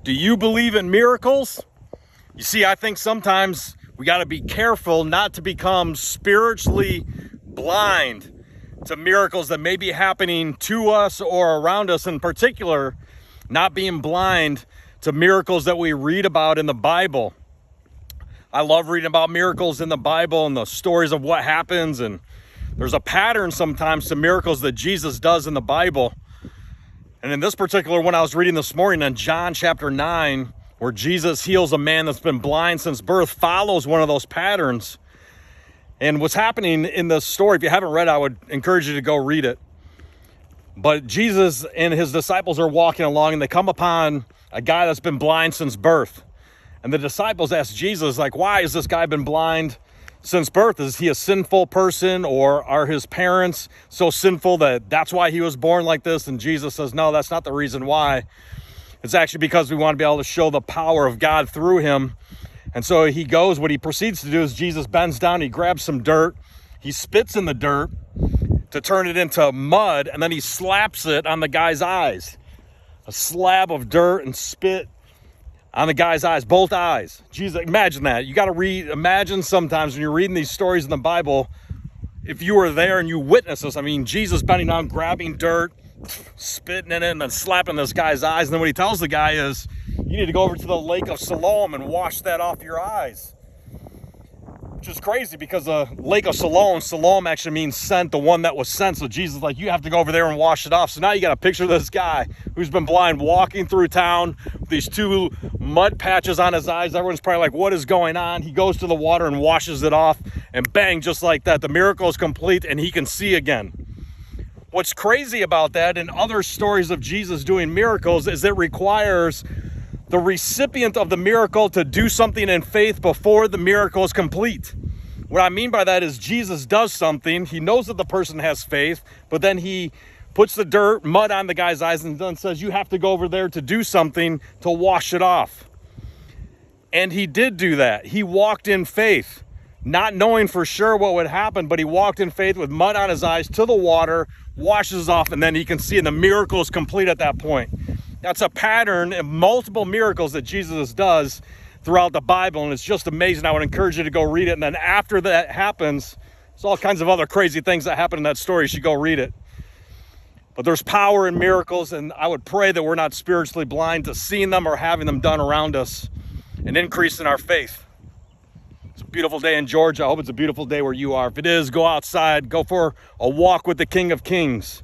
Do you believe in miracles? You see, I think sometimes we got to be careful not to become spiritually blind to miracles that may be happening to us or around us. In particular, not being blind to miracles that we read about in the Bible. I love reading about miracles in the Bible and the stories of what happens, and there's a pattern sometimes to miracles that Jesus does in the Bible. And in this particular one I was reading this morning in John chapter 9, where Jesus heals a man that's been blind since birth, follows one of those patterns. And what's happening in this story, if you haven't read it, I would encourage you to go read it. But Jesus and his disciples are walking along, and they come upon a guy that's been blind since birth. And the disciples ask Jesus, like, why has this guy been blind since birth? Is he a sinful person, or are his parents so sinful that that's why he was born like this? And Jesus says, no, that's not the reason why. It's actually because we want to be able to show the power of God through him. And so he goes, what he proceeds to do is Jesus bends down, he grabs some dirt, he spits in the dirt to turn it into mud, and then he slaps it on the guy's eyes. A slab of dirt and spit on the guy's eyes, both eyes. Jesus, imagine that. You got to imagine sometimes when you're reading these stories in the Bible, if you were there and you witnessed this. I mean, Jesus bending down, grabbing dirt, spitting in it, and then slapping this guy's eyes. And then what he tells the guy is, you need to go over to the lake of Siloam and wash that off your eyes. Which is crazy, because the lake of Siloam actually means sent, the one that was sent. So Jesus is like, you have to go over there and wash it off. So now you got a picture of this guy who's been blind walking through town with these two mud patches on his eyes. Everyone's probably like, what is going on? He goes to the water and washes it off, and bang, just like that, the miracle is complete and he can see again. What's crazy about that in other stories of Jesus doing miracles is it requires the recipient of the miracle to do something in faith before the miracle is complete. What I mean by that is Jesus does something, he knows that the person has faith, but then he puts the dirt, mud on the guy's eyes and then says, you have to go over there to do something to wash it off. And he did do that. He walked in faith, not knowing for sure what would happen, but he walked in faith with mud on his eyes to the water, washes off, and then he can see, and the miracle is complete at that point. That's a pattern of multiple miracles that Jesus does throughout the Bible, and it's just amazing. I would encourage you to go read it. And then after that happens, there's all kinds of other crazy things that happen in that story. You should go read it. But there's power in miracles, and I would pray that we're not spiritually blind to seeing them or having them done around us, and increase in our faith. It's a beautiful day in Georgia. I hope it's a beautiful day where you are. If it is, go outside, go for a walk with the King of Kings.